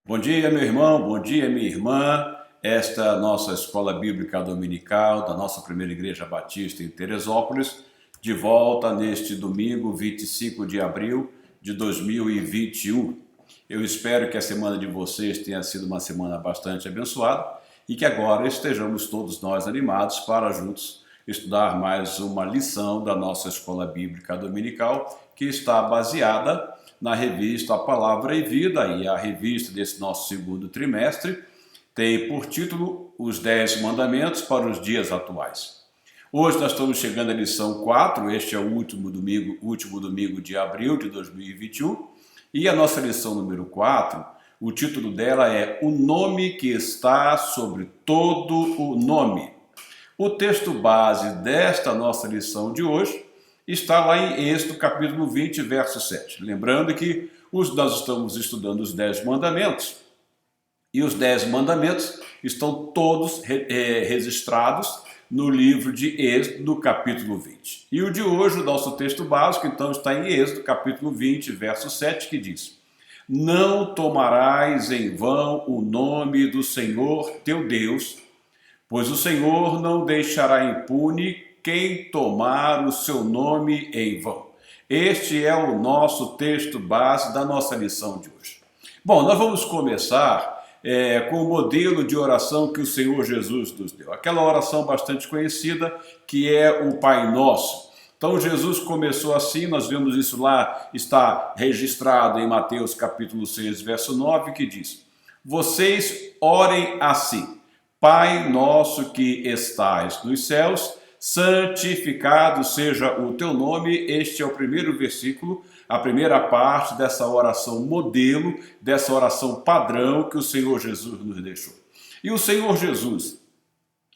Bom dia, meu irmão, bom dia, minha irmã. Esta é a nossa escola bíblica dominical da nossa primeira igreja batista em Teresópolis, de volta neste domingo, 25 de abril de 2021. Eu espero que a semana de vocês tenha sido uma semana bastante abençoada e que agora estejamos todos nós animados para juntos estudar mais uma lição da nossa escola bíblica dominical, que está baseada na revista A Palavra e Vida, e a revista desse nosso segundo trimestre tem por título Os 10 Mandamentos para os Dias Atuais. Hoje nós estamos chegando à lição 4, este é o último domingo de abril de 2021, e a nossa lição número 4, o título dela é O Nome que está sobre todo o nome. O texto base desta nossa lição de hoje está lá em Êxodo capítulo 20, verso 7. Lembrando que nós estamos estudando os 10 mandamentos, e os 10 mandamentos estão todos registrados no livro de Êxodo, no capítulo 20. E o de hoje, o nosso texto básico, então, está em Êxodo capítulo 20, verso 7, que diz: Não tomarás em vão o nome do Senhor teu Deus, pois o Senhor não deixará impune quem tomar o seu nome em vão. Este é o nosso texto base da nossa lição de hoje. Bom, nós vamos começar com o modelo de oração que o Senhor Jesus nos deu. Aquela oração bastante conhecida que é o Pai Nosso. Então Jesus começou assim, nós vemos isso lá, está registrado em Mateus capítulo 6, verso 9, que diz: Vocês orem assim: Pai nosso que estais nos céus, santificado seja o teu nome. Este é o primeiro versículo, a primeira parte dessa oração modelo, dessa oração padrão que o Senhor Jesus nos deixou. E o Senhor Jesus,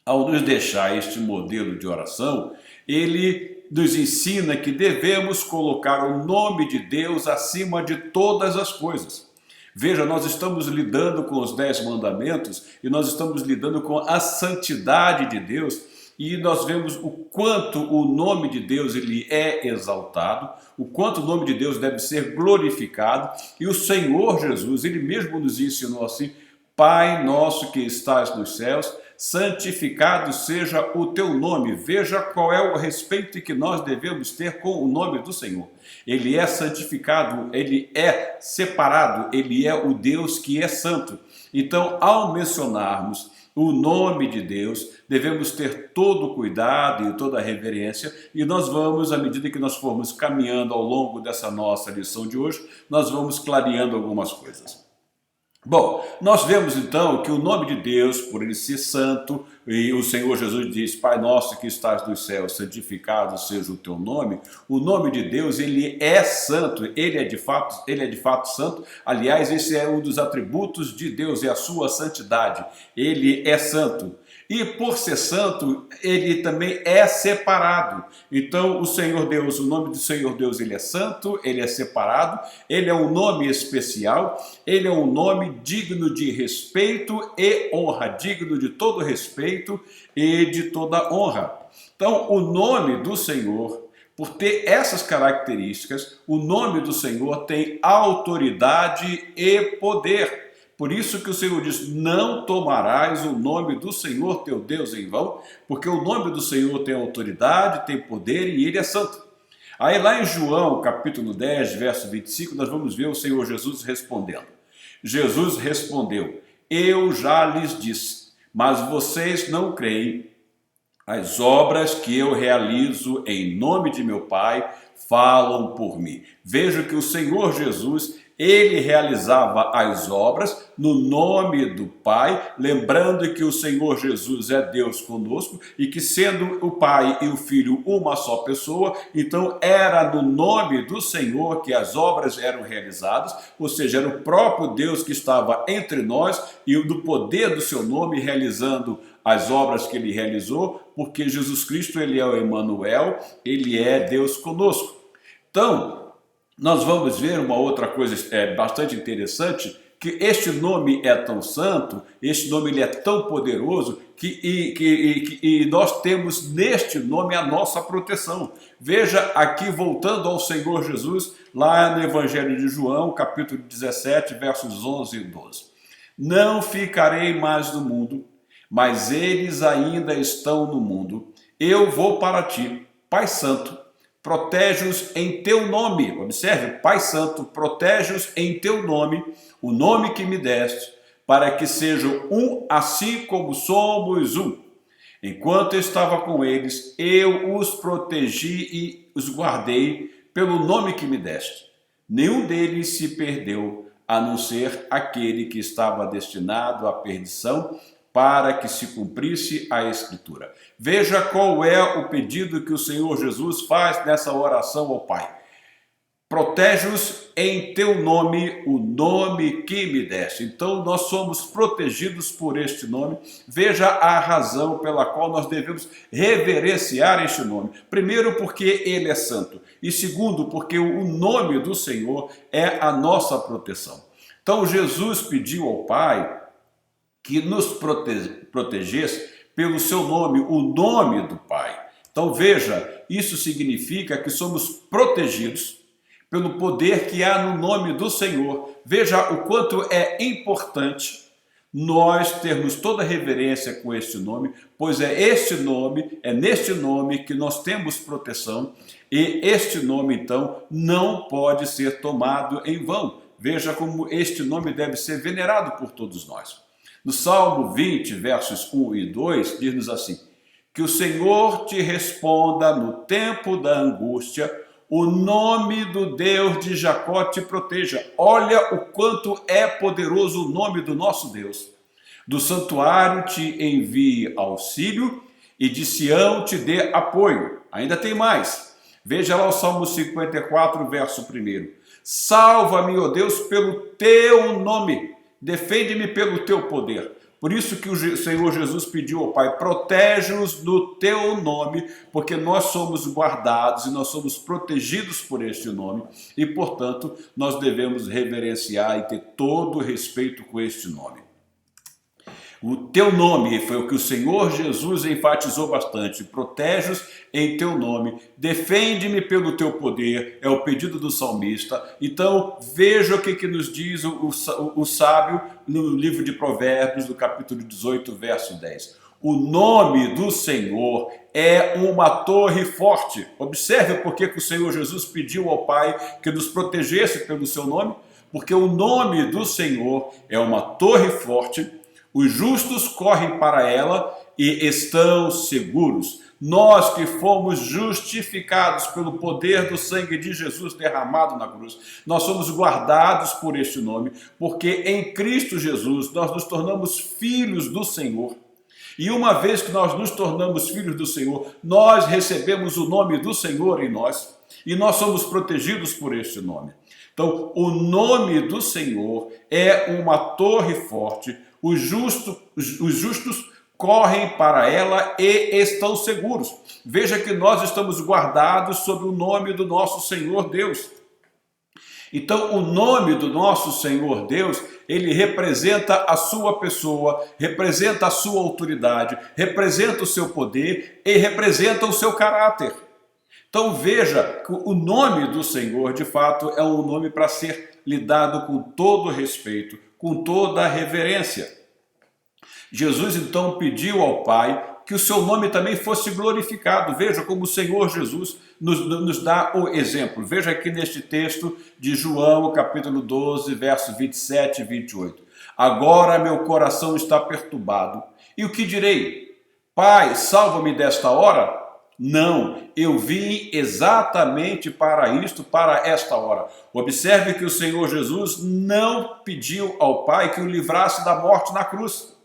ao nos deixar este modelo de oração, ele nos ensina que devemos colocar o nome de Deus acima de todas as coisas. Veja, nós estamos lidando com os 10 mandamentos e nós estamos lidando com a santidade de Deus, e nós vemos o quanto o nome de Deus ele é exaltado, o quanto o nome de Deus deve ser glorificado, e o Senhor Jesus, ele mesmo nos ensinou assim: Pai nosso que estás nos céus, santificado seja o teu nome. Veja qual é o respeito que nós devemos ter com o nome do Senhor. Ele é santificado, ele é separado, ele é o Deus que é santo. Então, ao mencionarmos o nome de Deus, devemos ter todo o cuidado e toda a reverência, e nós vamos, à medida que nós formos caminhando ao longo dessa nossa lição de hoje, nós vamos clareando algumas coisas. Bom, nós vemos então que o nome de Deus, por ele ser santo, e o Senhor Jesus diz: Pai nosso que estás nos céus, santificado seja o teu nome. O nome de Deus, ele é santo, ele é de fato santo. Aliás, esse é um dos atributos de Deus, é a sua santidade. Ele é santo. E por ser santo, ele também é separado. Então, o Senhor Deus, o nome do Senhor Deus, ele é santo, ele é separado, ele é um nome especial, ele é um nome digno de respeito e honra, digno de todo respeito e de toda honra. Então, o nome do Senhor, por ter essas características, o nome do Senhor tem autoridade e poder. Por isso que o Senhor diz: não tomarás o nome do Senhor teu Deus em vão, porque o nome do Senhor tem autoridade, tem poder e ele é santo. Aí lá em João capítulo 10, verso 25, nós vamos ver o Senhor Jesus respondendo. Jesus respondeu: eu já lhes disse, mas vocês não creem. As obras que eu realizo em nome de meu Pai falam por mim. Veja que o Senhor Jesus, ele realizava as obras no nome do Pai, lembrando que o Senhor Jesus é Deus conosco e que, sendo o Pai e o Filho uma só pessoa, então era no nome do Senhor que as obras eram realizadas, ou seja, era o próprio Deus que estava entre nós e do poder do seu nome realizando as obras que ele realizou, porque Jesus Cristo, ele é o Emanuel, ele é Deus conosco. Então, nós vamos ver uma outra coisa bastante interessante, que este nome é tão santo, este nome ele é tão poderoso, que nós temos neste nome a nossa proteção. Veja aqui, voltando ao Senhor Jesus, lá no Evangelho de João, capítulo 17, versos 11 e 12. Não ficarei mais no mundo, mas eles ainda estão no mundo. Eu vou para ti, Pai Santo, protege-os em teu nome. Observe, Pai Santo, protege-os em teu nome, o nome que me deste, para que sejam um, assim como somos um. Enquanto eu estava com eles, eu os protegi e os guardei pelo nome que me deste. Nenhum deles se perdeu, a não ser aquele que estava destinado à perdição, para que se cumprisse a Escritura. Veja qual é o pedido que o Senhor Jesus faz nessa oração ao Pai. Protege-os em teu nome, o nome que me deste. Então nós somos protegidos por este nome. Veja a razão pela qual nós devemos reverenciar este nome. Primeiro, porque ele é santo. E segundo, porque o nome do Senhor é a nossa proteção. Então Jesus pediu ao Pai que nos protegesse pelo seu nome, o nome do Pai. Então veja, isso significa que somos protegidos pelo poder que há no nome do Senhor. Veja o quanto é importante nós termos toda reverência com este nome, pois é neste nome que nós temos proteção, e este nome, então, não pode ser tomado em vão. Veja como este nome deve ser venerado por todos nós. No Salmo 20, versos 1 e 2, diz-nos assim: que o Senhor te responda no tempo da angústia, o nome do Deus de Jacó te proteja. Olha o quanto é poderoso o nome do nosso Deus. Do santuário te envie auxílio e de Sião te dê apoio. Ainda tem mais. Veja lá o Salmo 54, verso 1. Salva-me, ó Deus, pelo teu nome. Defende-me pelo teu poder. Por isso que o Senhor Jesus pediu ao Pai, protege-nos no teu nome, porque nós somos guardados e nós somos protegidos por este nome, e, portanto, nós devemos reverenciar e ter todo o respeito com este nome. O teu nome foi o que o Senhor Jesus enfatizou bastante. Protege-os em teu nome, defende-me pelo teu poder, é o pedido do salmista. Então veja o que nos diz o sábio no livro de Provérbios, no capítulo 18, verso 10. O nome do Senhor é uma torre forte. Observe por que o Senhor Jesus pediu ao Pai que nos protegesse pelo seu nome, porque o nome do Senhor é uma torre forte. Os justos correm para ela e estão seguros. Nós que fomos justificados pelo poder do sangue de Jesus derramado na cruz, nós somos guardados por este nome, porque em Cristo Jesus nós nos tornamos filhos do Senhor. E uma vez que nós nos tornamos filhos do Senhor, nós recebemos o nome do Senhor em nós, e nós somos protegidos por este nome. Então, o nome do Senhor é uma torre forte. Os justos correm para ela e estão seguros. Veja que nós estamos guardados sob o nome do nosso Senhor Deus. Então, o nome do nosso Senhor Deus, ele representa a sua pessoa, representa a sua autoridade, representa o seu poder e representa o seu caráter. Então veja que o nome do Senhor, de fato, é um nome para ser lidado com todo respeito, com toda a reverência. Jesus então pediu ao Pai que o seu nome também fosse glorificado. Veja como o Senhor Jesus nos dá o exemplo. Veja aqui neste texto de João, capítulo 12, versos 27 e 28. Agora meu coração está perturbado. E o que direi? Pai, salva-me desta hora? Não, eu vim exatamente para isto, para esta hora. Observe que o Senhor Jesus não pediu ao Pai que o livrasse da morte na cruz.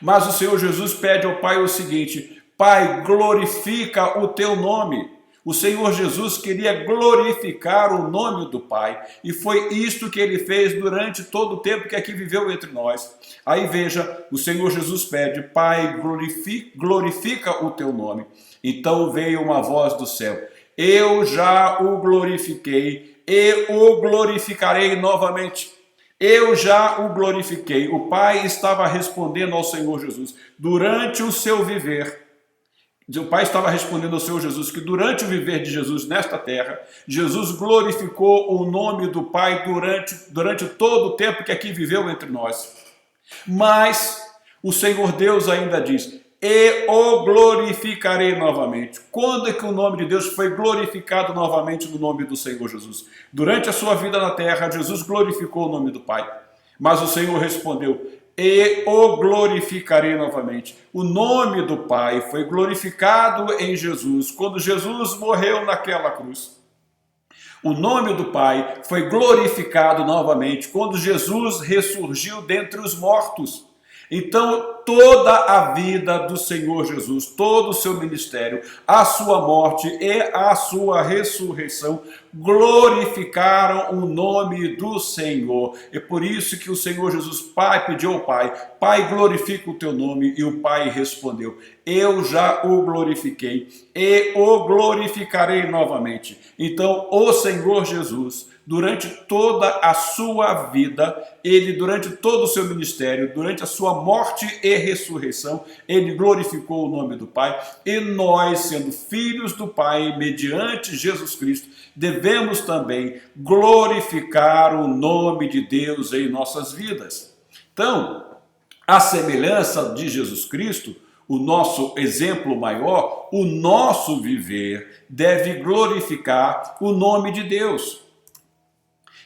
Mas o Senhor Jesus pede ao Pai o seguinte: Pai, glorifica o teu nome. O Senhor Jesus queria glorificar o nome do Pai, e foi isto que ele fez durante todo o tempo que aqui viveu entre nós. Aí veja, o Senhor Jesus pede: Pai, glorifica o teu nome. Então veio uma voz do céu: eu já o glorifiquei e o glorificarei novamente. Eu já o glorifiquei. O Pai estava respondendo ao Senhor Jesus durante o seu viver. O Pai estava respondendo ao Senhor Jesus que durante o viver de Jesus nesta terra, Jesus glorificou o nome do Pai durante todo o tempo que aqui viveu entre nós. Mas o Senhor Deus ainda diz: e o glorificarei novamente. Quando é que o nome de Deus foi glorificado novamente no nome do Senhor Jesus? Durante a sua vida na terra, Jesus glorificou o nome do Pai. Mas o Senhor respondeu: e o glorificarei novamente. O nome do Pai foi glorificado em Jesus, quando Jesus morreu naquela cruz. O nome do Pai foi glorificado novamente, quando Jesus ressurgiu dentre os mortos. Então, toda a vida do Senhor Jesus, todo o seu ministério, a sua morte e a sua ressurreição glorificaram o nome do Senhor. É por isso que o Senhor Jesus Pai pediu ao Pai: Pai, glorifica o teu nome. E o Pai respondeu: eu já o glorifiquei e o glorificarei novamente. Então, o Senhor Jesus, durante toda a sua vida, ele, durante todo o seu ministério, durante a sua morte e ressurreição, ele glorificou o nome do Pai. E nós, sendo filhos do Pai, mediante Jesus Cristo, devemos também glorificar o nome de Deus em nossas vidas. Então, a semelhança de Jesus Cristo, o nosso exemplo maior, o nosso viver deve glorificar o nome de Deus.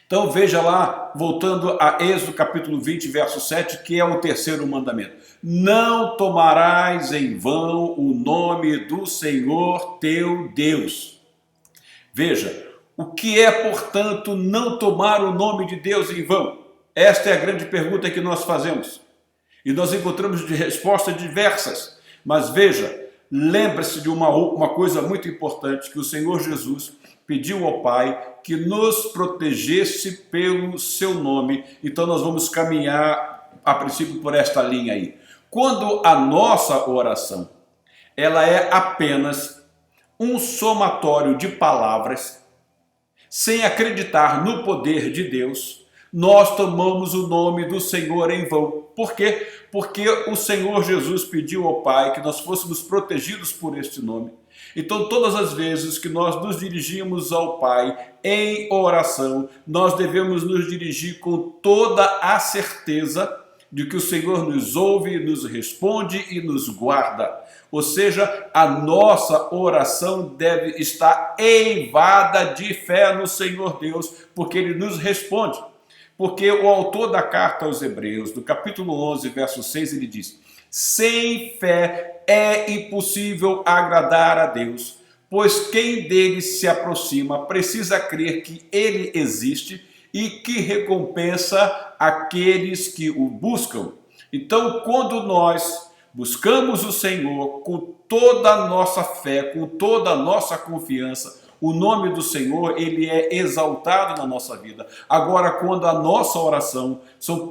Então veja lá, voltando a Êxodo capítulo 20, verso 7, que é o terceiro mandamento. Não tomarás em vão o nome do Senhor teu Deus. Veja, o que é, portanto, não tomar o nome de Deus em vão? Esta é a grande pergunta que nós fazemos. E nós encontramos de respostas diversas. Mas veja, lembre-se de uma coisa muito importante, que o Senhor Jesus pediu ao Pai que nos protegesse pelo seu nome. Então nós vamos caminhar a princípio por esta linha aí. Quando a nossa oração ela é apenas um somatório de palavras, sem acreditar no poder de Deus, nós tomamos o nome do Senhor em vão. Por quê? Porque o Senhor Jesus pediu ao Pai que nós fôssemos protegidos por este nome. Então, todas as vezes que nós nos dirigimos ao Pai em oração, nós devemos nos dirigir com toda a certeza de que o Senhor nos ouve, nos responde e nos guarda. Ou seja, a nossa oração deve estar eivada de fé no Senhor Deus, porque Ele nos responde. Porque o autor da carta aos Hebreus, do capítulo 11, verso 6, ele diz: sem fé é impossível agradar a Deus, pois quem dele se aproxima precisa crer que ele existe e que recompensa aqueles que o buscam. Então, quando nós buscamos o Senhor com toda a nossa fé, com toda a nossa confiança, o nome do Senhor, ele é exaltado na nossa vida. Agora, quando a nossa oração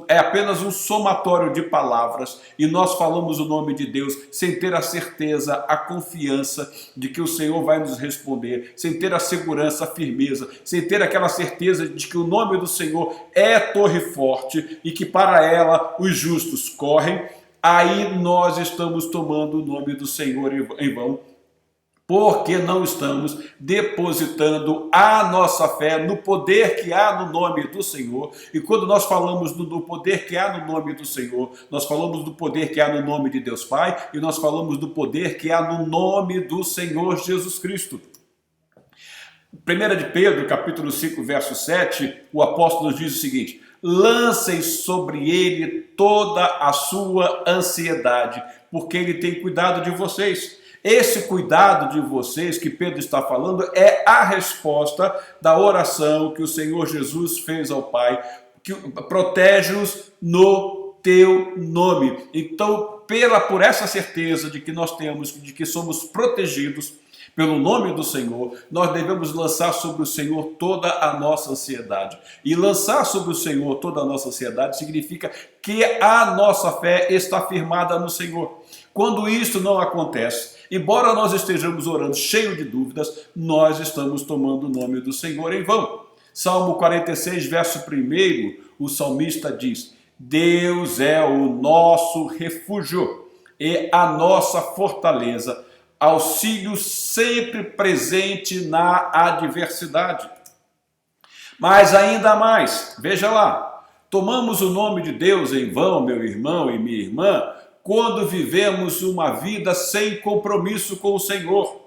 é apenas um somatório de palavras e nós falamos o nome de Deus sem ter a certeza, a confiança de que o Senhor vai nos responder, sem ter a segurança, a firmeza, sem ter aquela certeza de que o nome do Senhor é torre forte e que para ela os justos correm, aí nós estamos tomando o nome do Senhor em vão, porque não estamos depositando a nossa fé no poder que há no nome do Senhor. E quando nós falamos do poder que há no nome do Senhor, nós falamos do poder que há no nome de Deus Pai e nós falamos do poder que há no nome do Senhor Jesus Cristo. 1 de Pedro, capítulo 5, verso 7, o apóstolo nos diz o seguinte: lancem sobre ele toda a sua ansiedade, porque ele tem cuidado de vocês. Esse cuidado de vocês que Pedro está falando é a resposta da oração que o Senhor Jesus fez ao Pai, que protege-os no teu nome. Então, por essa certeza de que nós temos, de que somos protegidos pelo nome do Senhor, nós devemos lançar sobre o Senhor toda a nossa ansiedade. E lançar sobre o Senhor toda a nossa ansiedade significa que a nossa fé está firmada no Senhor. Quando isso não acontece, embora nós estejamos orando cheio de dúvidas, nós estamos tomando o nome do Senhor em vão. Salmo 46, verso 1, o salmista diz: Deus é o nosso refúgio e a nossa fortaleza, auxílio sempre presente na adversidade. Mas ainda mais, veja lá, tomamos o nome de Deus em vão, meu irmão e minha irmã, quando vivemos uma vida sem compromisso com o Senhor.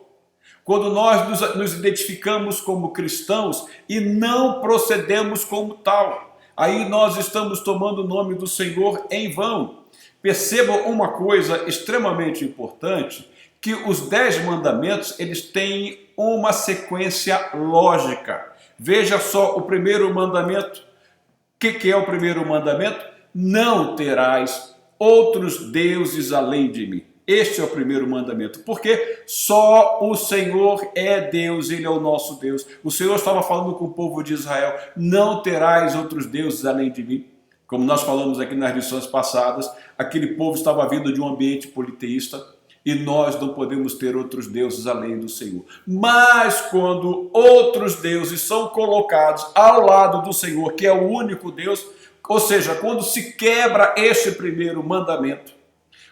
Quando nós nos identificamos como cristãos e não procedemos como tal, aí nós estamos tomando o nome do Senhor em vão. Percebam uma coisa extremamente importante, que os 10 mandamentos, eles têm uma sequência lógica. Veja só o primeiro mandamento. O que é o primeiro mandamento? Não terás outros deuses além de mim. Este é o primeiro mandamento, porque só o Senhor é Deus, Ele é o nosso Deus. O Senhor estava falando com o povo de Israel, não terás outros deuses além de mim. Como nós falamos aqui nas lições passadas, aquele povo estava vindo de um ambiente politeísta e nós não podemos ter outros deuses além do Senhor. Mas quando outros deuses são colocados ao lado do Senhor, que é o único Deus, ou seja, quando se quebra este primeiro mandamento,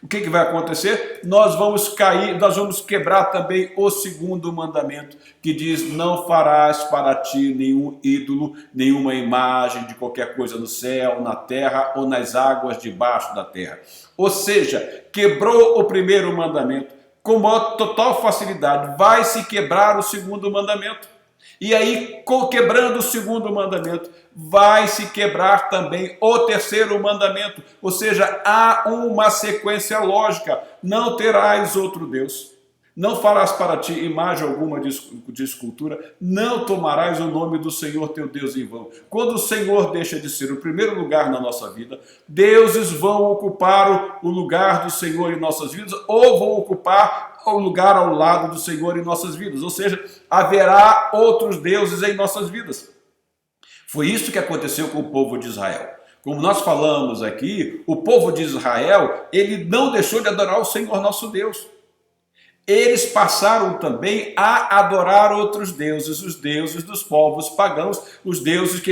o que vai acontecer? Nós vamos quebrar também o segundo mandamento, que diz: não farás para ti nenhum ídolo, nenhuma imagem de qualquer coisa no céu, na terra ou nas águas debaixo da terra. Ou seja, quebrou o primeiro mandamento, com total facilidade vai se quebrar o segundo mandamento. E aí, quebrando o segundo mandamento, vai se quebrar também o terceiro mandamento. Ou seja, há uma sequência lógica. Não terás outro Deus. Não farás para ti imagem alguma de escultura. Não tomarás o nome do Senhor teu Deus em vão. Quando o Senhor deixa de ser o primeiro lugar na nossa vida, deuses vão ocupar o lugar do Senhor em nossas vidas, ou vão ocupar o lugar ao lado do Senhor em nossas vidas. Ou seja, haverá outros deuses em nossas vidas. Foi isso que aconteceu com o povo de Israel. Como nós falamos aqui, o povo de Israel, ele não deixou de adorar o Senhor nosso Deus. Eles passaram também a adorar outros deuses, os deuses dos povos pagãos, os deuses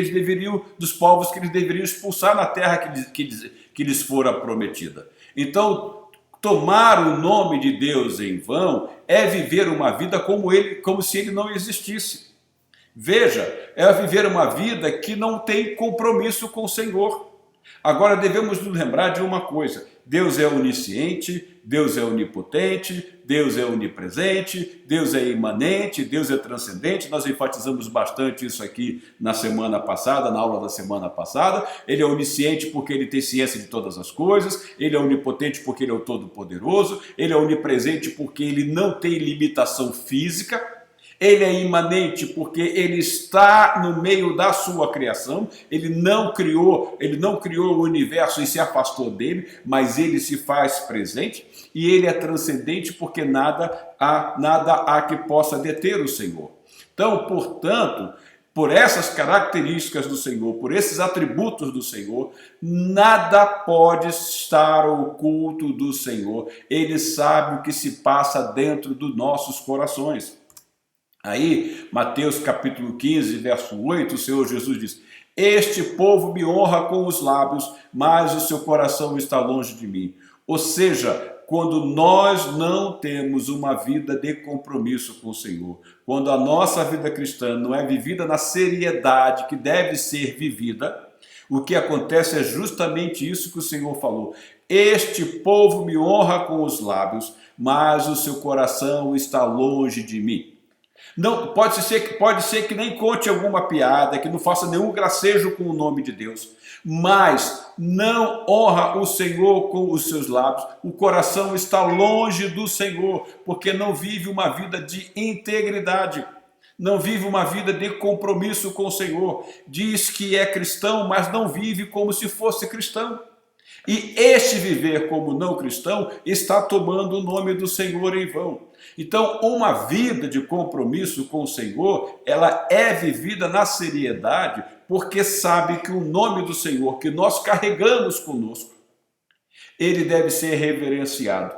dos povos que eles deveriam expulsar na terra que lhes fora prometida. Então, tomar o nome de Deus em vão é viver uma vida como se ele não existisse. Veja, é viver uma vida que não tem compromisso com o Senhor. Agora devemos nos lembrar de uma coisa: Deus é onisciente, Deus é onipotente, Deus é onipresente, Deus é imanente, Deus é transcendente. Nós enfatizamos bastante isso aqui na semana passada, na aula da semana passada. Ele é onisciente porque ele tem ciência de todas as coisas, ele é onipotente porque ele é o Todo-Poderoso, ele é onipresente porque ele não tem limitação física. Ele é imanente porque ele está no meio da sua criação, ele não criou o universo e se afastou dele, mas ele se faz presente. E ele é transcendente porque nada há que possa deter o Senhor. Então, portanto, por essas características do Senhor, por esses atributos do Senhor, nada pode estar oculto do Senhor. Ele sabe o que se passa dentro dos nossos corações. Aí, Mateus capítulo 15, verso 8, o Senhor Jesus diz: este povo me honra com os lábios, mas o seu coração está longe de mim. Ou seja, quando nós não temos uma vida de compromisso com o Senhor, quando a nossa vida cristã não é vivida na seriedade que deve ser vivida, o que acontece é justamente isso que o Senhor falou: este povo me honra com os lábios, mas o seu coração está longe de mim. Não, pode ser que nem conte alguma piada, que não faça nenhum gracejo com o nome de Deus, mas não honra o Senhor com os seus lábios. O coração está longe do Senhor, porque não vive uma vida de integridade, não vive uma vida de compromisso com o Senhor. Diz que é cristão, mas não vive como se fosse cristão. E este viver como não cristão está tomando o nome do Senhor em vão. Então, uma vida de compromisso com o Senhor, ela é vivida na seriedade, porque sabe que o nome do Senhor que nós carregamos conosco, ele deve ser reverenciado.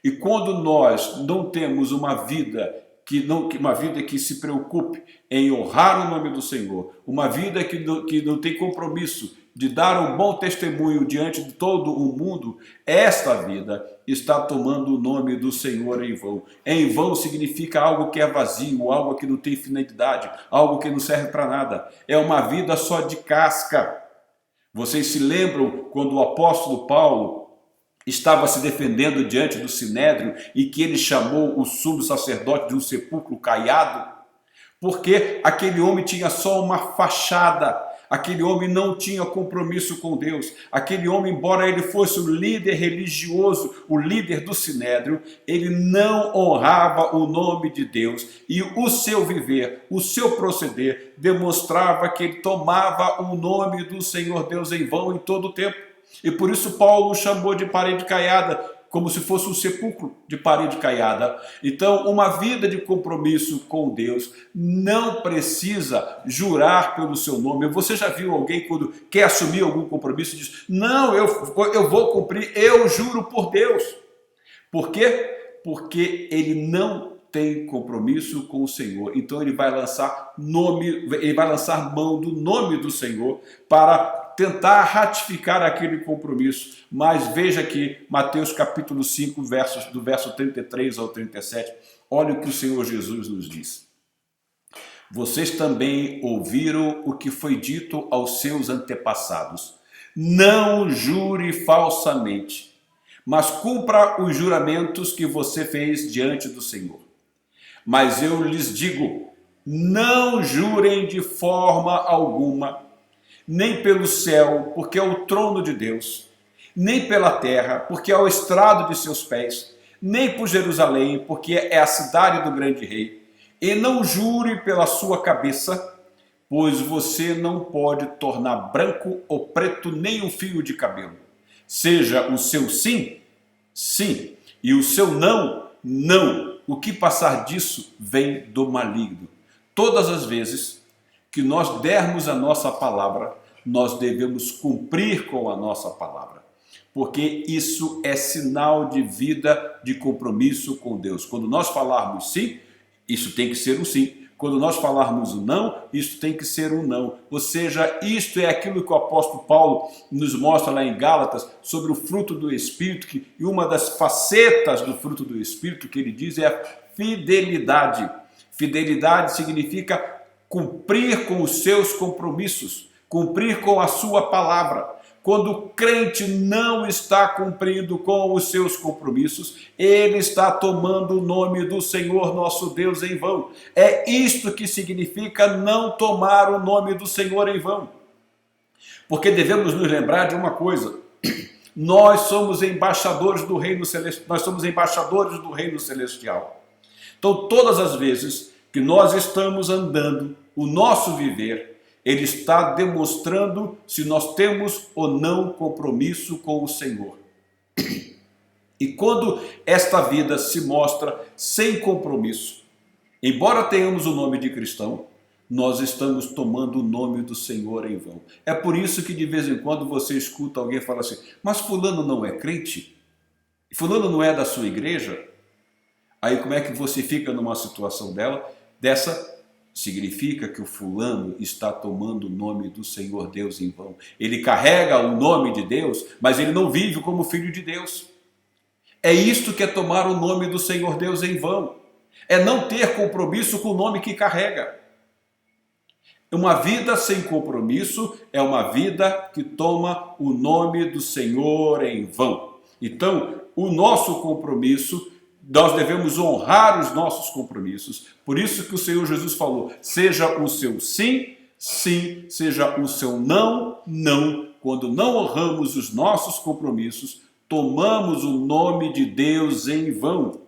E quando nós não temos uma vida que se preocupe em honrar o nome do Senhor, uma vida que não tem compromisso de dar um bom testemunho diante de todo o mundo, esta vida está tomando o nome do Senhor em vão. Em vão significa algo que é vazio, algo que não tem finalidade, algo que não serve para nada. É uma vida só de casca. Vocês se lembram quando o apóstolo Paulo estava se defendendo diante do Sinédrio e que ele chamou o sumo sacerdote de um sepulcro caiado? Porque aquele homem tinha só uma fachada, aquele homem não tinha compromisso com Deus, aquele homem, embora ele fosse o líder religioso, o líder do Sinédrio, ele não honrava o nome de Deus e o seu viver, o seu proceder demonstrava que ele tomava o nome do Senhor Deus em vão em todo o tempo. E por isso Paulo o chamou de parede caiada, como se fosse um sepulcro de parede caiada. Então, uma vida de compromisso com Deus não precisa jurar pelo seu nome. Você já viu alguém quando quer assumir algum compromisso e diz, não, eu vou cumprir, eu juro por Deus. Por quê? Porque ele não tem compromisso com o Senhor. Então ele vai lançar mão do nome do Senhor para tentar ratificar aquele compromisso. Mas veja aqui, Mateus capítulo 5, do verso 33 ao 37, olha o que o Senhor Jesus nos diz. Vocês também ouviram o que foi dito aos seus antepassados. Não jure falsamente, mas cumpra os juramentos que você fez diante do Senhor. Mas eu lhes digo, não jurem de forma alguma, nem pelo céu, porque é o trono de Deus, nem pela terra, porque é o estrado de seus pés, nem por Jerusalém, porque é a cidade do grande rei. E não jure pela sua cabeça, pois você não pode tornar branco ou preto nem um fio de cabelo. Seja o seu sim, sim, e o seu não, não. O que passar disso vem do maligno. Todas as vezes que nós dermos a nossa palavra, nós devemos cumprir com a nossa palavra, porque isso é sinal de vida, de compromisso com Deus. Quando nós falarmos sim, isso tem que ser um sim. Quando nós falarmos um não, isso tem que ser um não. Ou seja, isto é aquilo que o apóstolo Paulo nos mostra lá em Gálatas sobre o fruto do Espírito, e uma das facetas do fruto do Espírito que ele diz é a fidelidade. Fidelidade significa cumprir com os seus compromissos, cumprir com a sua palavra. Quando o crente não está cumprindo com os seus compromissos, ele está tomando o nome do Senhor nosso Deus em vão. É isto que significa não tomar o nome do Senhor em vão. Porque devemos nos lembrar de uma coisa: nós somos embaixadores do reino celestial. Nós somos embaixadores do reino celestial. Então, todas as vezes que nós estamos andando o nosso viver, ele está demonstrando se nós temos ou não compromisso com o Senhor. E quando esta vida se mostra sem compromisso, embora tenhamos o nome de cristão, nós estamos tomando o nome do Senhor em vão. É por isso que de vez em quando você escuta alguém falar assim, mas fulano não é crente? Fulano não é da sua igreja? Aí como é que você fica numa situação dessa? Significa que o fulano está tomando o nome do Senhor Deus em vão. Ele carrega o nome de Deus, mas ele não vive como filho de Deus. É isto que é tomar o nome do Senhor Deus em vão. É não ter compromisso com o nome que carrega. Uma vida sem compromisso é uma vida que toma o nome do Senhor em vão. Então, o nosso compromisso, nós devemos honrar os nossos compromissos. Por isso que o Senhor Jesus falou, seja o seu sim, sim, seja o seu não, não. Quando não honramos os nossos compromissos, tomamos o nome de Deus em vão.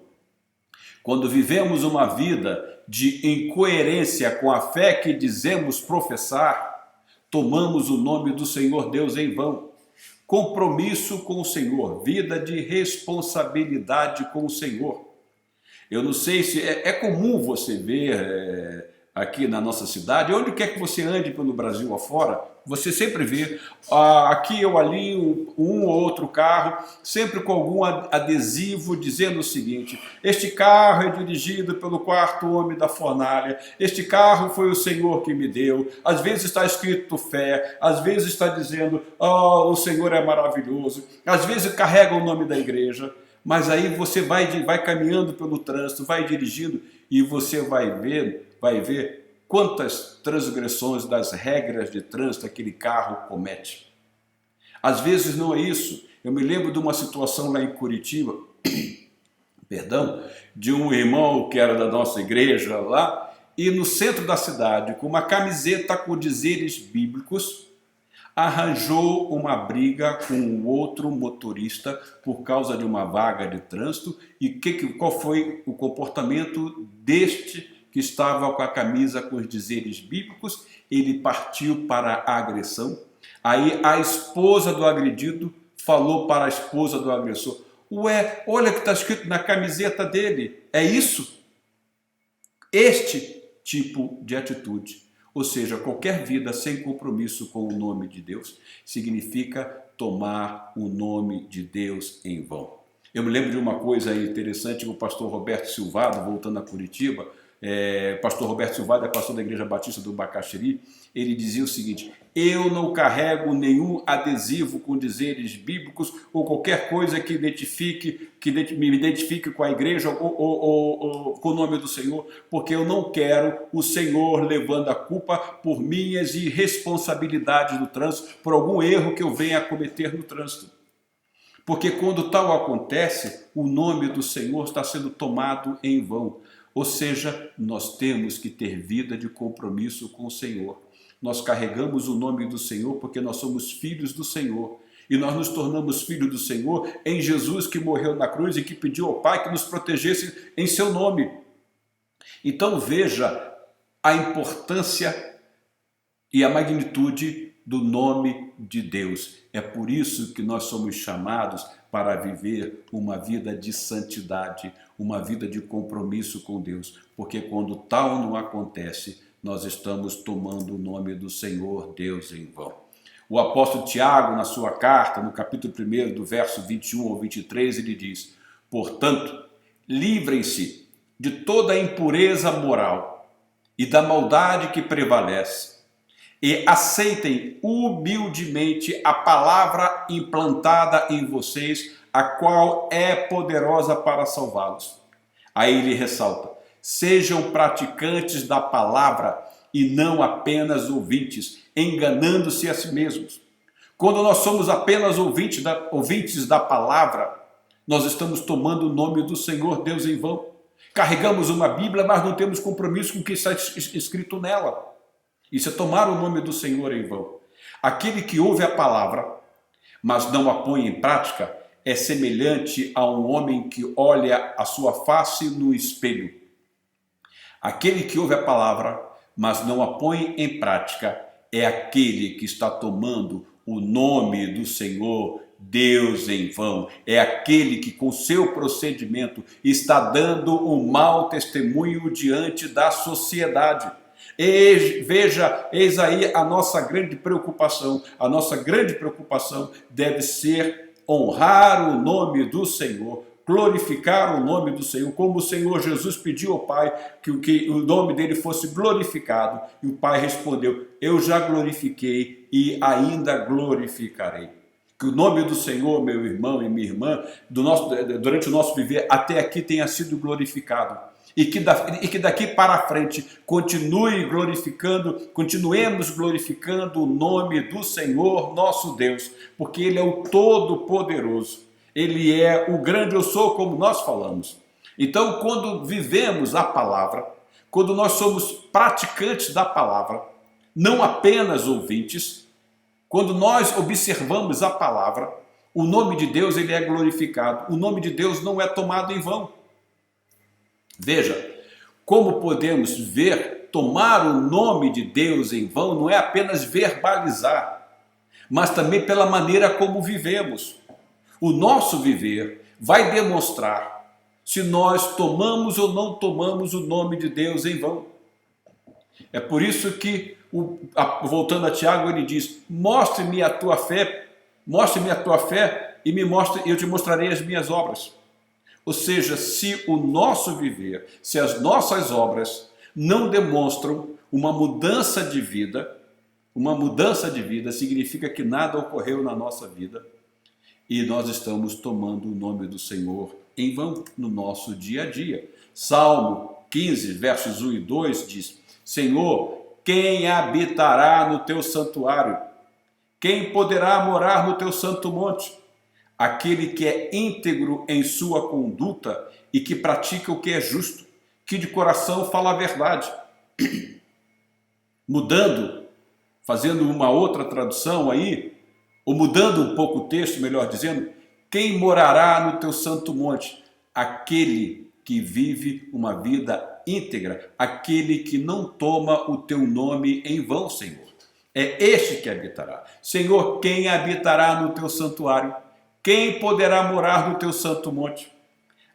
Quando vivemos uma vida de incoerência com a fé que dizemos professar, tomamos o nome do Senhor Deus em vão. Compromisso com o Senhor, vida de responsabilidade com o Senhor. Eu não sei se é comum você ver aqui na nossa cidade, onde quer que você ande pelo Brasil afora, Você sempre vê aqui ou ali um ou outro carro, sempre com algum adesivo dizendo o seguinte: este carro é dirigido pelo quarto homem da fornalha, este carro foi o Senhor que me deu. Às vezes está escrito fé, às vezes está dizendo, oh, o Senhor é maravilhoso, às vezes carrega o nome da igreja. Mas aí você vai caminhando pelo trânsito, vai dirigindo e você vai ver quantas transgressões das regras de trânsito aquele carro comete. Às vezes não é isso. Eu me lembro de uma situação lá em Curitiba, perdão, de um irmão que era da nossa igreja lá, e no centro da cidade, com uma camiseta com dizeres bíblicos, arranjou uma briga com um outro motorista por causa de uma vaga de trânsito. E qual foi o comportamento deste que estava com a camisa com os dizeres bíblicos? Ele partiu para a agressão. Aí a esposa do agredido falou para a esposa do agressor: ué, olha o que está escrito na camiseta dele, é isso? Este tipo de atitude, ou seja, qualquer vida sem compromisso com o nome de Deus, significa tomar o nome de Deus em vão. Eu me lembro de uma coisa interessante que o pastor Roberto Silvado, voltando a Curitiba, pastor Roberto Silvado é pastor da Igreja Batista do Bacaxiri, ele dizia o seguinte: eu não carrego nenhum adesivo com dizeres bíblicos ou qualquer coisa que me identifique com a igreja ou com o nome do Senhor, porque eu não quero o Senhor levando a culpa por minhas irresponsabilidades no trânsito, por algum erro que eu venha a cometer no trânsito. Porque quando tal acontece, o nome do Senhor está sendo tomado em vão. Ou seja, nós temos que ter vida de compromisso com o Senhor. Nós carregamos o nome do Senhor porque nós somos filhos do Senhor. E nós nos tornamos filhos do Senhor em Jesus, que morreu na cruz e que pediu ao Pai que nos protegesse em seu nome. Então veja a importância e a magnitude do nome de Deus. É por isso que nós somos chamados para viver uma vida de santidade, uma vida de compromisso com Deus, porque quando tal não acontece, nós estamos tomando o nome do Senhor Deus em vão. O apóstolo Tiago, na sua carta, no capítulo 1, do verso 21 ao 23, ele diz: portanto, livrem-se de toda a impureza moral e da maldade que prevalece, e aceitem humildemente a palavra implantada em vocês, a qual é poderosa para salvá-los. Aí ele ressalta: sejam praticantes da palavra e não apenas ouvintes, enganando-se a si mesmos. Quando nós somos apenas ouvintes da palavra, nós estamos tomando o nome do Senhor Deus em vão. Carregamos uma Bíblia, mas não temos compromisso com o que está escrito nela. Isso é tomar o nome do Senhor em vão. Aquele que ouve a palavra, mas não a põe em prática, é semelhante a um homem que olha a sua face no espelho. Aquele que ouve a palavra, mas não a põe em prática, é aquele que está tomando o nome do Senhor Deus em vão. É aquele que com seu procedimento está dando um mau testemunho diante da sociedade. Eis aí a nossa grande preocupação. A nossa grande preocupação deve ser honrar o nome do Senhor, glorificar o nome do Senhor, como o Senhor Jesus pediu ao Pai que o nome dele fosse glorificado. E o Pai respondeu: eu já glorifiquei e ainda glorificarei. Que o nome do Senhor, meu irmão e minha irmã, durante o nosso viver até aqui tenha sido glorificado. E que daqui para frente continuemos glorificando o nome do Senhor nosso Deus, porque Ele é o Todo-Poderoso, Ele é o grande eu sou, como nós falamos. Então, quando vivemos a palavra, quando nós somos praticantes da palavra, não apenas ouvintes, quando nós observamos a palavra, o nome de Deus ele é glorificado, o nome de Deus não é tomado em vão. Veja, como podemos ver, tomar o nome de Deus em vão não é apenas verbalizar, mas também pela maneira como vivemos. O nosso viver vai demonstrar se nós tomamos ou não tomamos o nome de Deus em vão. É por isso que voltando a Tiago, ele diz: mostre-me a tua fé e eu te mostrarei as minhas obras. Ou seja, se o nosso viver, se as nossas obras não demonstram uma mudança de vida significa que nada ocorreu na nossa vida e nós estamos tomando o nome do Senhor em vão no nosso dia a dia. Salmo 15, versos 1 e 2 diz: Senhor, quem habitará no teu santuário? Quem poderá morar no teu santo monte? Aquele que é íntegro em sua conduta e que pratica o que é justo, que de coração fala a verdade. Mudando, fazendo uma outra tradução aí, ou mudando um pouco o texto, melhor dizendo, quem morará no teu santo monte? Aquele que vive uma vida íntegra, aquele que não toma o teu nome em vão, Senhor. É este que habitará. Senhor, quem habitará no teu santuário? Quem poderá morar no teu santo monte?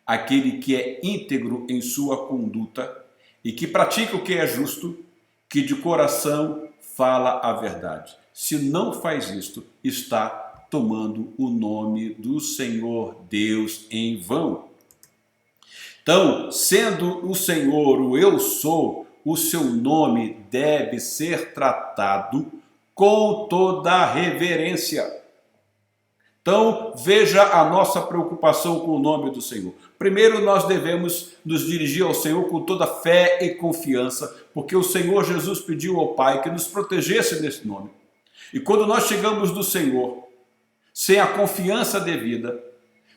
Aquele que é íntegro em sua conduta e que pratica o que é justo, que de coração fala a verdade. Se não faz isto, está tomando o nome do Senhor Deus em vão. Então, sendo o Senhor o eu sou, o seu nome deve ser tratado com toda a reverência. Então, veja a nossa preocupação com o nome do Senhor. Primeiro, nós devemos nos dirigir ao Senhor com toda fé e confiança, porque o Senhor Jesus pediu ao Pai que nos protegesse desse nome. E quando nós chegamos do Senhor, sem a confiança devida,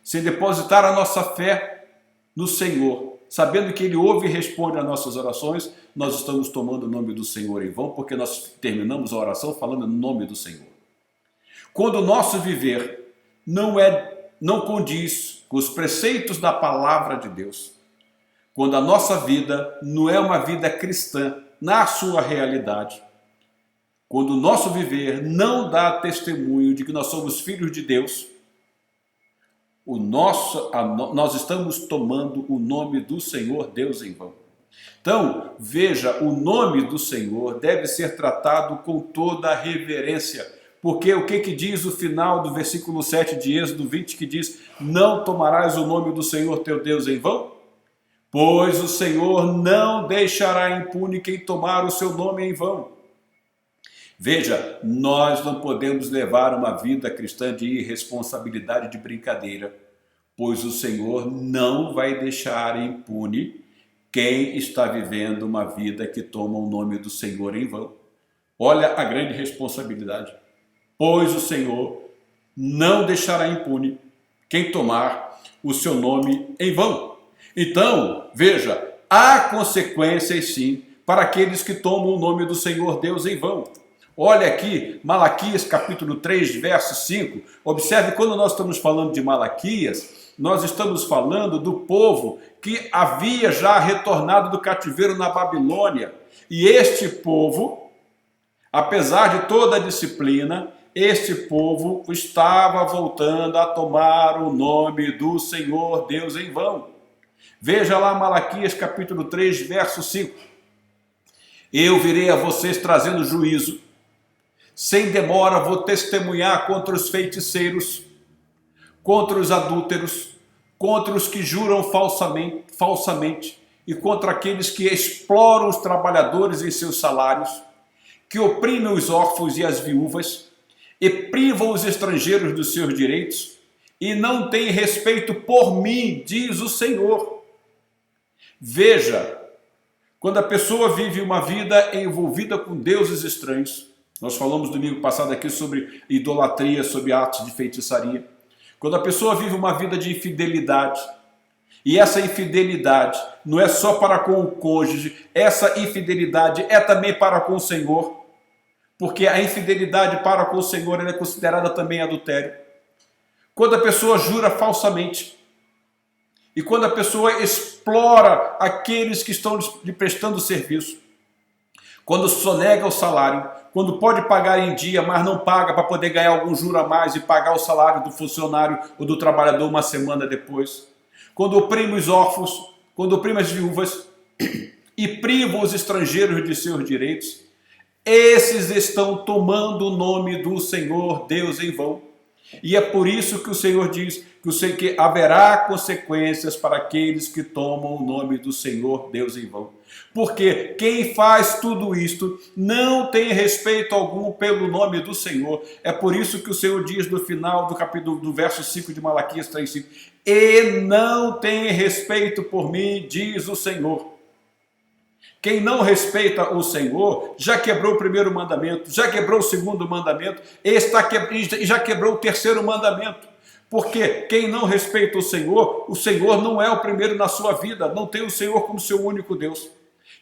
sem depositar a nossa fé no Senhor, sabendo que Ele ouve e responde às nossas orações, nós estamos tomando o nome do Senhor em vão, porque nós terminamos a oração falando no nome do Senhor. Quando o nosso viver não condiz com os preceitos da palavra de Deus, quando a nossa vida não é uma vida cristã na sua realidade, quando o nosso viver não dá testemunho de que nós somos filhos de Deus, nós estamos tomando o nome do Senhor Deus em vão. Então, veja, o nome do Senhor deve ser tratado com toda a reverência. Porque o que diz o final do versículo 7 de Êxodo 20, que diz: não tomarás o nome do Senhor teu Deus em vão? Pois o Senhor não deixará impune quem tomar o seu nome em vão. Veja, nós não podemos levar uma vida cristã de irresponsabilidade, de brincadeira, pois o Senhor não vai deixar impune quem está vivendo uma vida que toma o nome do Senhor em vão. Olha a grande responsabilidade. Pois o Senhor não deixará impune quem tomar o seu nome em vão. Então, veja, há consequências sim para aqueles que tomam o nome do Senhor Deus em vão. Olha aqui, Malaquias capítulo 3, verso 5. Observe, quando nós estamos falando de Malaquias, nós estamos falando do povo que havia já retornado do cativeiro na Babilônia. E este povo, apesar de toda a disciplina, este povo estava voltando a tomar o nome do Senhor Deus em vão. Veja lá Malaquias capítulo 3, verso 5. Eu virei a vocês trazendo juízo. Sem demora vou testemunhar contra os feiticeiros, contra os adúlteros, contra os que juram falsamente e contra aqueles que exploram os trabalhadores em seus salários, que oprimem os órfãos e as viúvas, e privam os estrangeiros dos seus direitos, e não têm respeito por mim, diz o Senhor. Veja, quando a pessoa vive uma vida envolvida com deuses estranhos, nós falamos domingo passado aqui sobre idolatria, sobre atos de feitiçaria. Quando a pessoa vive uma vida de infidelidade, e essa infidelidade não é só para com o cônjuge, essa infidelidade é também para com o Senhor, porque a infidelidade para com o Senhor ela é considerada também adultério. Quando a pessoa jura falsamente, e quando a pessoa explora aqueles que estão lhe prestando serviço, quando sonega o salário, quando pode pagar em dia, mas não paga para poder ganhar algum juro a mais e pagar o salário do funcionário ou do trabalhador uma semana depois, quando oprime os órfãos, quando oprime as viúvas e priva os estrangeiros de seus direitos, esses estão tomando o nome do Senhor Deus em vão. E é por isso que o Senhor diz que haverá consequências para aqueles que tomam o nome do Senhor Deus em vão. Porque quem faz tudo isto não tem respeito algum pelo nome do Senhor. É por isso que o Senhor diz no final do capítulo, do verso 5 de Malaquias 3:5, e não tem respeito por mim, diz o Senhor. Quem não respeita o Senhor já quebrou o primeiro mandamento, já quebrou o segundo mandamento e já quebrou o terceiro mandamento. Porque quem não respeita o Senhor não é o primeiro na sua vida, não tem o Senhor como seu único Deus.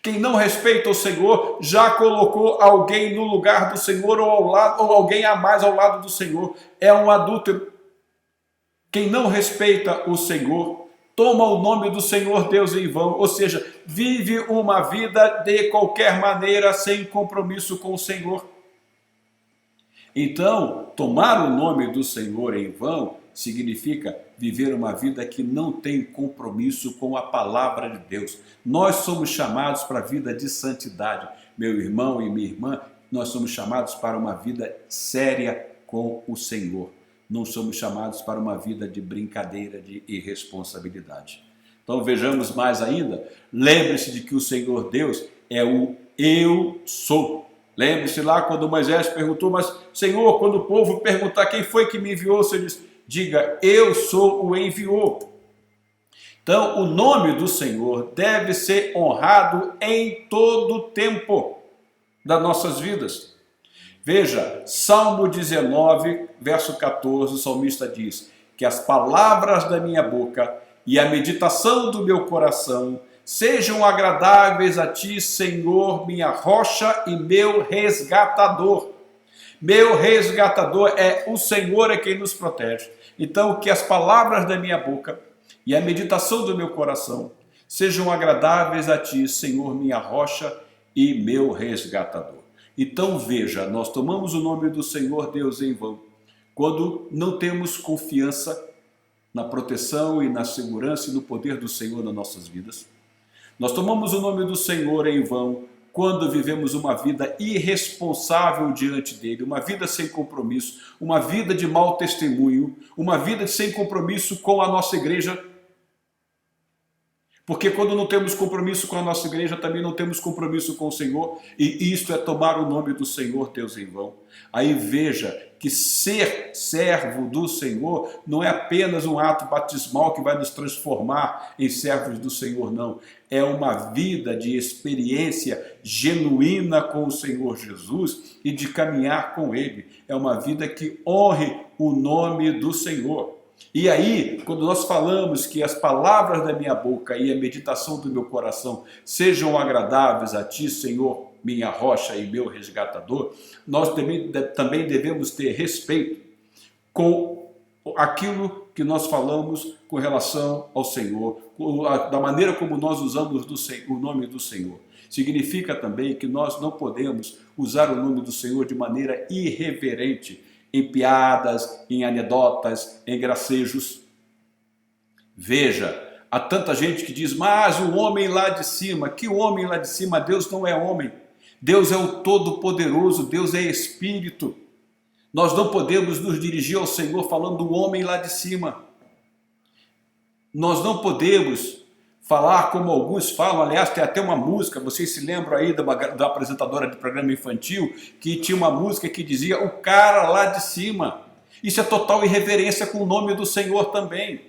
Quem não respeita o Senhor já colocou alguém no lugar do Senhor ou alguém a mais ao lado do Senhor. É um adúltero. Quem não respeita o Senhor toma o nome do Senhor Deus em vão, ou seja, vive uma vida de qualquer maneira sem compromisso com o Senhor. Então, tomar o nome do Senhor em vão significa viver uma vida que não tem compromisso com a palavra de Deus. Nós somos chamados para a vida de santidade. Meu irmão e minha irmã, nós somos chamados para uma vida séria com o Senhor. Não somos chamados para uma vida de brincadeira, de irresponsabilidade. Então vejamos mais ainda, lembre-se de que o Senhor Deus é o Eu Sou. Lembre-se lá quando Moisés perguntou, mas Senhor, quando o povo perguntar quem foi que me enviou, você diz, diga, eu sou o enviou. Então o nome do Senhor deve ser honrado em todo o tempo das nossas vidas. Veja, Salmo 19, verso 14, o salmista diz que as palavras da minha boca e a meditação do meu coração sejam agradáveis a ti, Senhor, minha rocha e meu resgatador. Meu resgatador é o Senhor, é quem nos protege. Então, que as palavras da minha boca e a meditação do meu coração sejam agradáveis a ti, Senhor, minha rocha e meu resgatador. Então veja, nós tomamos o nome do Senhor Deus em vão quando não temos confiança na proteção e na segurança e no poder do Senhor nas nossas vidas. Nós tomamos o nome do Senhor em vão quando vivemos uma vida irresponsável diante dele, uma vida sem compromisso, uma vida de mau testemunho, uma vida sem compromisso com a nossa igreja. Porque quando não temos compromisso com a nossa igreja, também não temos compromisso com o Senhor, e isto é tomar o nome do Senhor Deus em vão. Aí veja que ser servo do Senhor não é apenas um ato batismal que vai nos transformar em servos do Senhor, não. É uma vida de experiência genuína com o Senhor Jesus e de caminhar com Ele. É uma vida que honre o nome do Senhor. E aí, quando nós falamos que as palavras da minha boca e a meditação do meu coração sejam agradáveis a ti, Senhor, minha rocha e meu resgatador, nós também devemos ter respeito com aquilo que nós falamos com relação ao Senhor, da maneira como nós usamos o nome do Senhor. Significa também que nós não podemos usar o nome do Senhor de maneira irreverente, em piadas, em anedotas, em gracejos. Veja, há tanta gente que diz, mas o homem lá de cima, que homem lá de cima? Deus não é homem, Deus é o Todo-Poderoso, Deus é Espírito. Nós não podemos nos dirigir ao Senhor falando do homem lá de cima. Nós não podemos falar como alguns falam, aliás, tem até uma música, vocês se lembram aí da apresentadora de programa infantil, que tinha uma música que dizia, o cara lá de cima. Isso é total irreverência com o nome do Senhor também.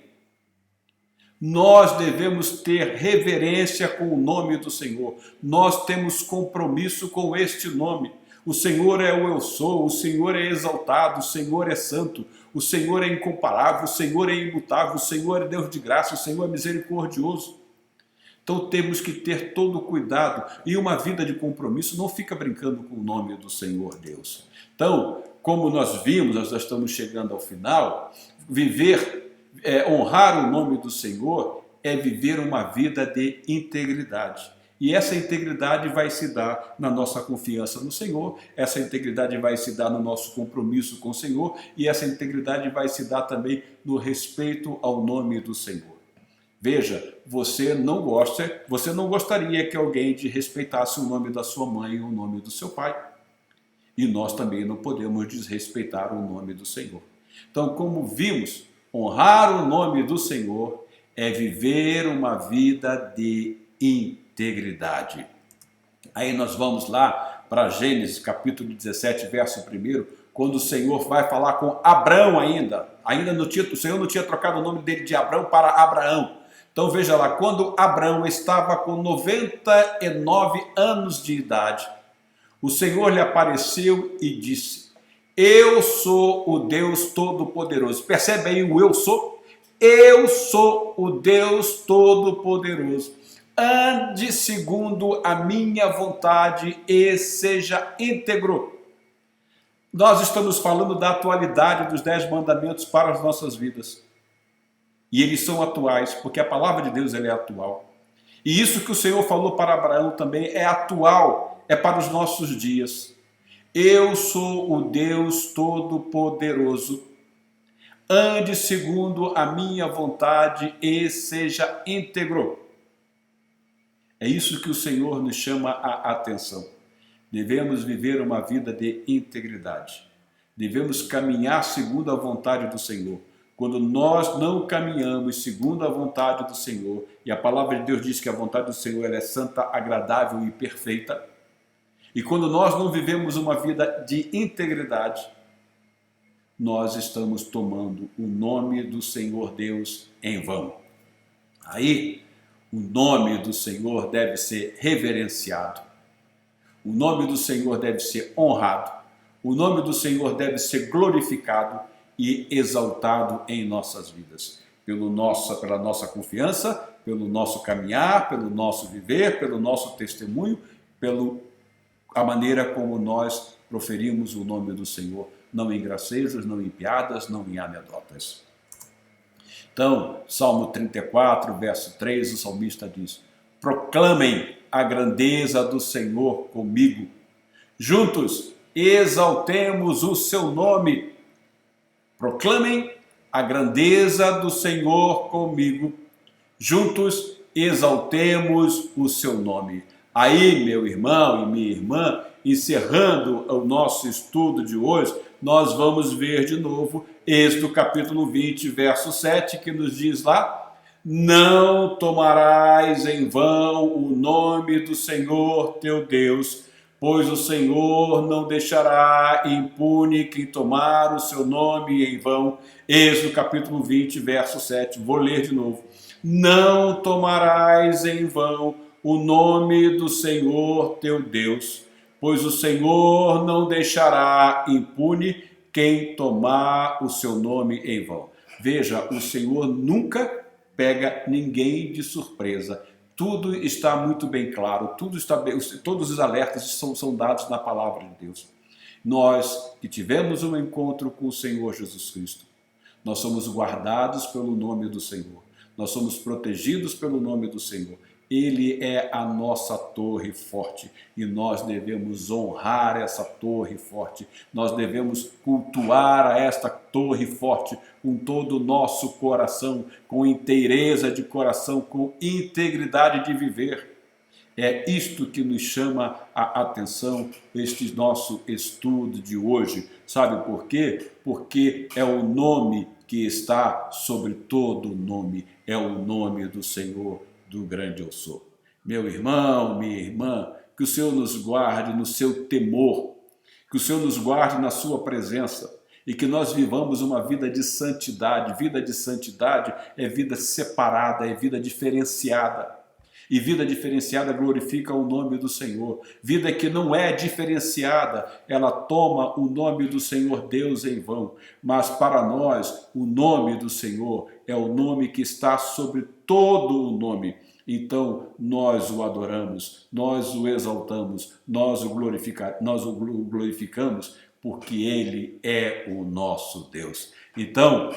Nós devemos ter reverência com o nome do Senhor. Nós temos compromisso com este nome. O Senhor é o Eu Sou, o Senhor é exaltado, o Senhor é santo, o Senhor é incomparável, o Senhor é imutável, o Senhor é Deus de graça, o Senhor é misericordioso. Então temos que ter todo o cuidado e uma vida de compromisso não fica brincando com o nome do Senhor Deus. Então, como nós vimos, nós já estamos chegando ao final, honrar o nome do Senhor é viver uma vida de integridade. E essa integridade vai se dar na nossa confiança no Senhor, essa integridade vai se dar no nosso compromisso com o Senhor e essa integridade vai se dar também no respeito ao nome do Senhor. Veja, você não gostaria que alguém desrespeitasse o nome da sua mãe ou o nome do seu pai. e nós também não podemos desrespeitar o nome do Senhor. Então, como vimos, honrar o nome do Senhor é viver uma vida de integridade. Aí nós vamos lá para Gênesis capítulo 17, verso 1, quando o Senhor vai falar com Abrão ainda o Senhor não tinha trocado o nome dele de Abrão para Abraão. Então veja lá, quando Abrão estava com 99 anos de idade, o Senhor lhe apareceu e disse: eu sou o Deus Todo-Poderoso. Percebe aí o eu sou? Eu sou o Deus Todo-Poderoso. Ande segundo a minha vontade e seja íntegro. Nós estamos falando da atualidade dos 10 mandamentos para as nossas vidas. E eles são atuais, porque a palavra de Deus ela é atual. E isso que o Senhor falou para Abraão também é atual, é para os nossos dias. Eu sou o Deus Todo-Poderoso. Ande segundo a minha vontade e seja íntegro. É isso que o Senhor nos chama a atenção. Devemos viver uma vida de integridade. Devemos caminhar segundo a vontade do Senhor. Quando nós não caminhamos segundo a vontade do Senhor, e a palavra de Deus diz que a vontade do Senhor ela é santa, agradável e perfeita, e quando nós não vivemos uma vida de integridade, nós estamos tomando o nome do Senhor Deus em vão. Aí, o nome do Senhor deve ser reverenciado. O nome do Senhor deve ser honrado. O nome do Senhor deve ser glorificado e exaltado em nossas vidas. Pela nossa confiança, pelo nosso caminhar, pelo nosso viver, pelo nosso testemunho, pela maneira como nós proferimos o nome do Senhor, não em gracejos, não em piadas, não em anedotas. Então, Salmo 34, verso 3, o salmista diz: proclamem a grandeza do Senhor comigo. Juntos, exaltemos o seu nome. Proclamem a grandeza do Senhor comigo. Juntos, exaltemos o seu nome. Aí, meu irmão e minha irmã, encerrando o nosso estudo de hoje, nós vamos ver de novo Êxodo capítulo 20, verso 7, que nos diz lá: não tomarás em vão o nome do Senhor teu Deus, pois o Senhor não deixará impune quem tomar o seu nome em vão. Êxodo capítulo 20, verso 7, vou ler de novo. Não tomarás em vão o nome do Senhor teu Deus, pois o Senhor não deixará impune quem tomar o seu nome em vão. Veja, o Senhor nunca pega ninguém de surpresa. Tudo está muito bem claro, todos os alertas são dados na palavra de Deus. Nós que tivemos um encontro com o Senhor Jesus Cristo, nós somos guardados pelo nome do Senhor, nós somos protegidos pelo nome do Senhor. Ele é a nossa torre forte e nós devemos honrar essa torre forte. Nós devemos cultuar a esta torre forte com todo o nosso coração, com inteireza de coração, com integridade de viver. É isto que nos chama a atenção, este nosso estudo de hoje. Sabe por quê? Porque é o nome que está sobre todo nome, é o nome do Senhor, do grande eu sou. Meu irmão, minha irmã, que o Senhor nos guarde no seu temor, que o Senhor nos guarde na sua presença e que nós vivamos uma vida de santidade. Vida de santidade é vida separada, é vida diferenciada. E vida diferenciada glorifica o nome do Senhor. Vida que não é diferenciada, ela toma o nome do Senhor Deus em vão. Mas para nós, o nome do Senhor é o nome que está sobre todo o nome. Então, nós o adoramos, nós o exaltamos, nós o glorificamos, porque Ele é o nosso Deus. Então,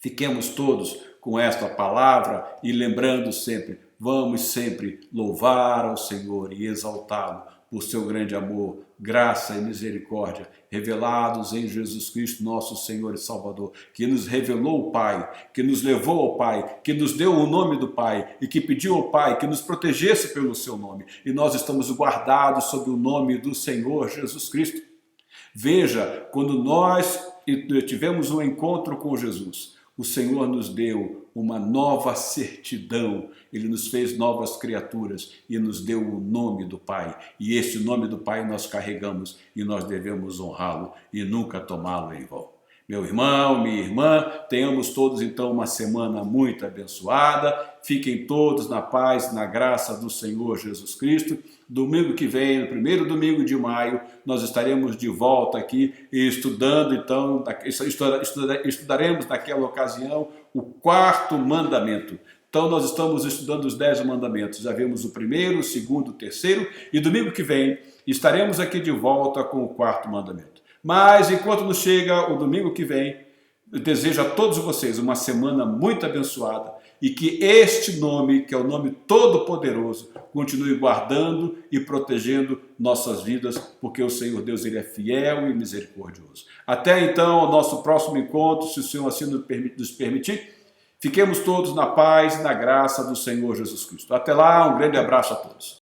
fiquemos todos com esta palavra e lembrando sempre, vamos sempre louvar ao Senhor e exaltá-lo por seu grande amor, graça e misericórdia, revelados em Jesus Cristo, nosso Senhor e Salvador, que nos revelou o Pai, que nos levou ao Pai, que nos deu o nome do Pai e que pediu ao Pai que nos protegesse pelo seu nome. E nós estamos guardados sob o nome do Senhor Jesus Cristo. Veja, quando nós tivemos um encontro com Jesus, o Senhor nos deu uma nova certidão, Ele nos fez novas criaturas e nos deu o nome do Pai. E este nome do Pai nós carregamos e nós devemos honrá-lo e nunca tomá-lo em vão. Meu irmão, minha irmã, tenhamos todos então uma semana muito abençoada. Fiquem todos na paz, na graça do Senhor Jesus Cristo. Domingo que vem, no primeiro domingo de maio, nós estaremos de volta aqui estudando, então, estudaremos naquela ocasião o 4º mandamento. Então nós estamos estudando os 10 mandamentos, já vimos o 1º, o 2º, o 3º, e domingo que vem estaremos aqui de volta com o 4º mandamento. Mas enquanto nos chega o domingo que vem, eu desejo a todos vocês uma semana muito abençoada e que este nome, que é o nome todo-poderoso, continue guardando e protegendo nossas vidas, porque o Senhor Deus, Ele é fiel e misericordioso. Até então, o nosso próximo encontro, se o Senhor assim nos permitir, fiquemos todos na paz e na graça do Senhor Jesus Cristo. Até lá, um grande abraço a todos.